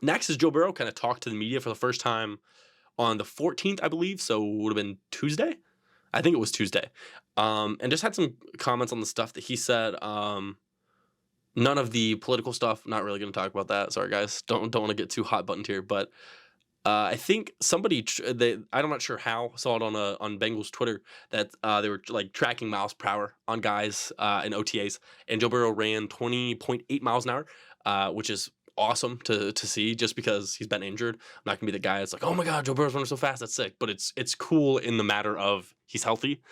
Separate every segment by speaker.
Speaker 1: Next is Joe Burrow kind of talked to the media for the first time on the 14th, I believe, so it would have been Tuesday. I think it was Tuesday. And just had some comments on the stuff that he said. None of the political stuff, not really going to talk about that. Sorry, guys. Don't want to get too hot buttoned here, but I think somebody, I'm not sure how, saw it on Bengals Twitter that they were like tracking miles per hour on guys in OTAs, and Joe Burrow ran 20.8 miles an hour, which is awesome to see just because he's been injured. I'm not gonna be the guy that's like, oh my god, Joe Burrow's running so fast, that's sick. But it's cool in the matter of he's healthy.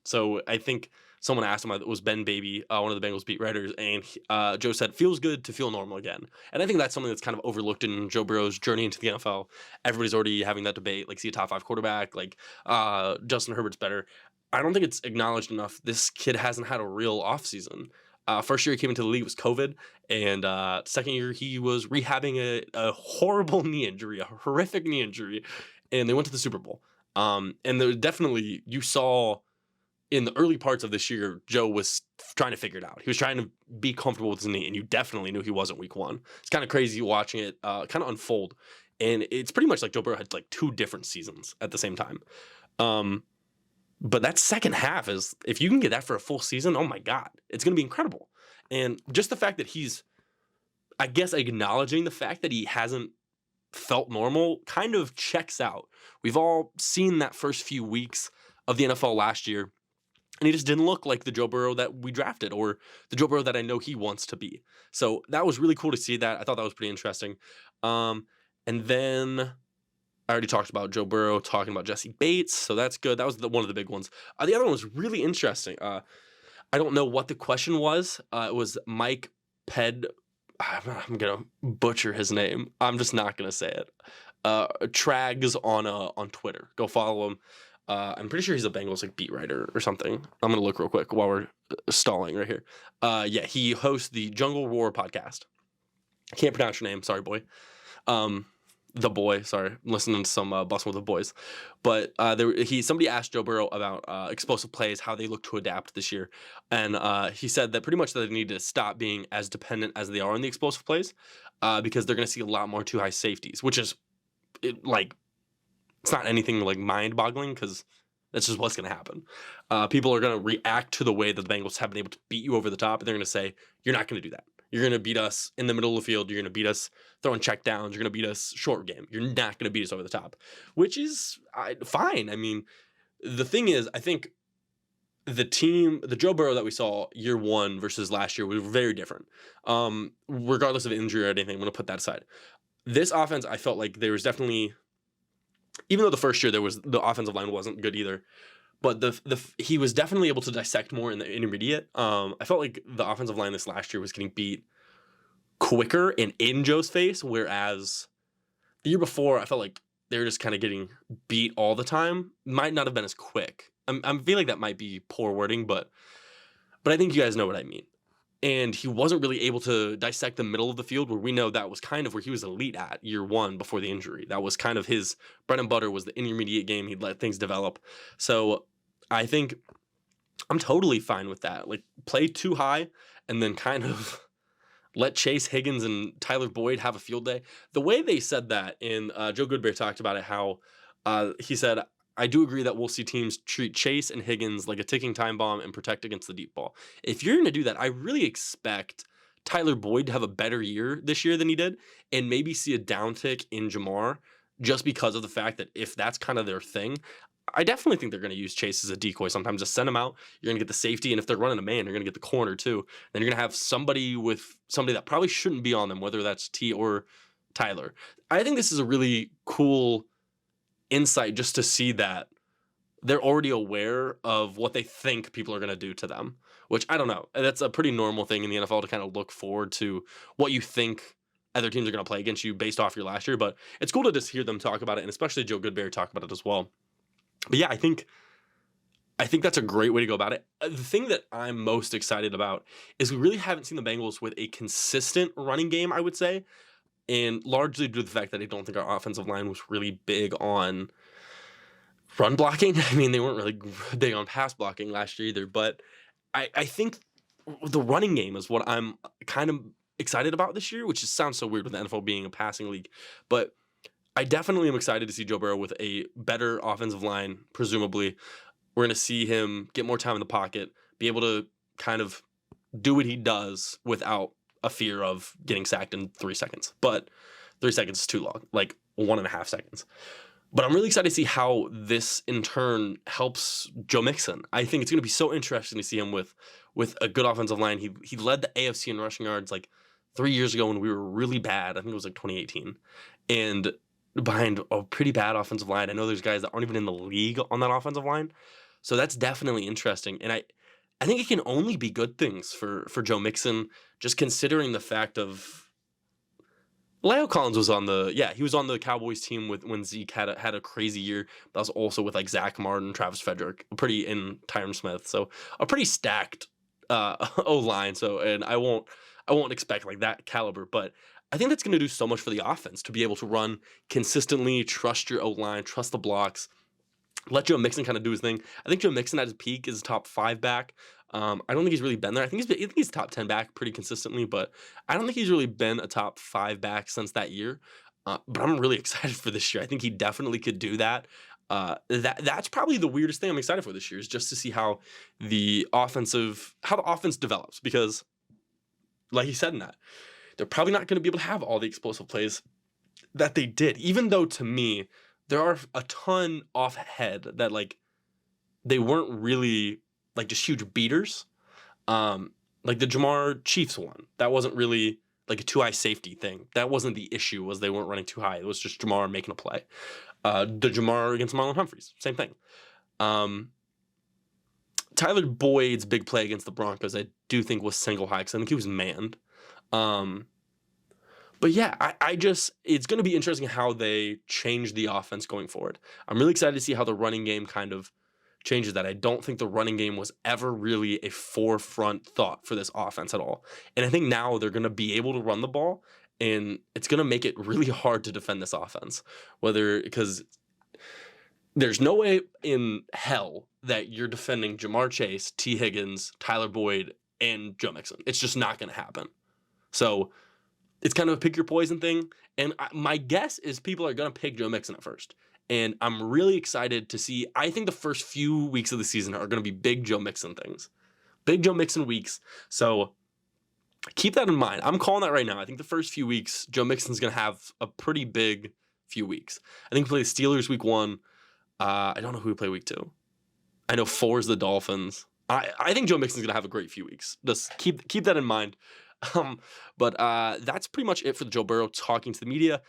Speaker 1: So I think someone asked him, it was Ben Baby, one of the Bengals beat writers, and Joe said, feels good to feel normal again. And I think that's something that's kind of overlooked in Joe Burrow's journey into the NFL. Everybody's already having that debate, like, see a top 5 quarterback, like Justin Herbert's better. I don't think it's acknowledged enough. This kid hasn't had a real offseason. First year he came into the league was COVID, and second year he was rehabbing a horrible knee injury, a horrific knee injury, and they went to the Super Bowl. And there definitely, you saw in the early parts of this year, Joe was trying to figure it out. He was trying to be comfortable with his knee, and you definitely knew he wasn't week 1. It's kind of crazy watching it kind of unfold, and it's pretty much like Joe Burrow had like 2 different seasons at the same time. But that second half is, if you can get that for a full season, oh my God, it's going to be incredible. And just the fact that he's, I guess, acknowledging the fact that he hasn't felt normal kind of checks out. We've all seen that first few weeks of the NFL last year, and he just didn't look like the Joe Burrow that we drafted or the Joe Burrow that I know he wants to be. So that was really cool to see that. I thought that was pretty interesting. And then I already talked about Joe Burrow talking about Jesse Bates, so that's good. That was one of the big ones. The other one was really interesting. I don't know what the question was. It was Mike Ped. I'm gonna butcher his name. I'm just not gonna say it. Trags on Twitter. Go follow him. I'm pretty sure he's a Bengals like beat writer or something. I'm gonna look real quick while we're stalling right here. Yeah, he hosts the Jungle Roar podcast. I can't pronounce your name. Sorry, boy. The boy, sorry, I'm listening to some Bustin' with the Boys, but somebody asked Joe Burrow about explosive plays, how they look to adapt this year, and he said that pretty much that they need to stop being as dependent as they are on the explosive plays, because they're going to see a lot more too high safeties, which is it's not anything like mind-boggling because that's just what's going to happen. People are going to react to the way that the Bengals have been able to beat you over the top, and they're going to say, you're not going to do that. You're going to beat us in the middle of the field. You're going to beat us throwing check downs. You're going to beat us short game. You're not going to beat us over the top, which is fine. I mean, the thing is, I think the Joe Burrow that we saw year 1 versus last year was very different. Regardless of injury or anything, I'm going to put that aside. This offense, I felt like there was definitely, even though the first year the offensive line wasn't good either, but he was definitely able to dissect more in the intermediate. I felt like the offensive line this last year was getting beat quicker and in Joe's face, whereas the year before, I felt like they were just kind of getting beat all the time. Might not have been as quick. I feel like that might be poor wording, but I think you guys know what I mean. And he wasn't really able to dissect the middle of the field, where we know that was kind of where he was elite at year 1 before the injury. That was kind of his bread and butter, was the intermediate game. He'd let things develop. So I think I'm totally fine with that. Like, play too high and then kind of let Chase Higgins and Tyler Boyd have a field day. The way they said that, and Joe Goodberry talked about it, how he said, I do agree that we'll see teams treat Chase and Higgins like a ticking time bomb and protect against the deep ball. If you're going to do that, I really expect Tyler Boyd to have a better year this year than he did, and maybe see a downtick in Jamar, just because of the fact that if that's kind of their thing, I definitely think they're going to use Chase as a decoy sometimes. Just send him out. You're going to get the safety, and if they're running a man, you're going to get the corner too. Then you're going to have somebody that probably shouldn't be on them, whether that's T or Tyler. I think this is a really cool insight just to see that they're already aware of what they think people are going to do to them, which I don't know. That's a pretty normal thing in the NFL to kind of look forward to what you think other teams are going to play against you based off your last year. But it's cool to just hear them talk about it, and especially Joe Goodberry talk about it as well. But yeah, I think that's a great way to go about it. The thing that I'm most excited about is we really haven't seen the Bengals with a consistent running game, I would say, and largely due to the fact that I don't think our offensive line was really big on run blocking. I mean, they weren't really big on pass blocking last year either, but I think the running game is what I'm kind of excited about this year, which just sounds so weird with the NFL being a passing league. But I definitely am excited to see Joe Burrow with a better offensive line, presumably. We're going to see him get more time in the pocket, be able to kind of do what he does without a fear of getting sacked in 3 seconds. But 3 seconds is too long, like 1.5 seconds. But I'm really excited to see how this in turn helps Joe Mixon. I think it's going to be so interesting to see him with a good offensive line. He led the AFC in rushing yards like 3 years ago when we were really bad. I think it was like 2018. And behind a pretty bad offensive line. I know there's guys that aren't even in the league on that offensive line. So that's definitely interesting. And I think it can only be good things for Joe Mixon, just considering the fact of La'el Collins was on he was on the Cowboys team when Zeke had a crazy year. That was also with like Zach Martin, Travis Frederick, and Tyron Smith. So a pretty stacked O-line. So, and I won't expect like that caliber, but I think that's going to do so much for the offense to be able to run consistently, trust your O-line, trust the blocks, let Joe Mixon kind of do his thing. I think Joe Mixon at his peak is a top 5 back. I don't think he's really been there. I think he's a top 10 back pretty consistently, but I don't think he's really been a top 5 back since that year. But I'm really excited for this year. I think he definitely could do that. That's probably the weirdest thing I'm excited for this year, is just to see how the offense develops, because like he said in that, they're probably not going to be able to have all the explosive plays that they did, even though to me there are a ton off head that like they weren't really like just huge beaters. Like the Jamar Chiefs one, that wasn't really like a 2-high safety thing. That wasn't the issue, was they weren't running too high. It was just Jamar making a play. The Jamar against Marlon Humphreys, same thing. Tyler Boyd's big play against the Broncos, I do think was single high, because I think he was manned. But yeah, it's going to be interesting how they change the offense going forward. I'm really excited to see how the running game kind of changes that. I don't think the running game was ever really a forefront thought for this offense at all. And I think now they're going to be able to run the ball, and it's going to make it really hard to defend this offense. Because there's no way in hell that you're defending Jamar Chase, T. Higgins, Tyler Boyd, and Joe Mixon. It's just not going to happen. So it's kind of a pick your poison thing. And my guess is people are going to pick Joe Mixon at first. And I'm really excited to see. I think the first few weeks of the season are going to be big Joe Mixon things. Big Joe Mixon weeks. So keep that in mind. I'm calling that right now. I think the first few weeks, Joe Mixon's going to have a pretty big few weeks. I think we play the Steelers week 1. I don't know who we play week 2. I know 4 is the Dolphins. I think Joe Mixon's going to have a great few weeks. Just keep that in mind. But that's pretty much it for the Joe Burrow talking to the media.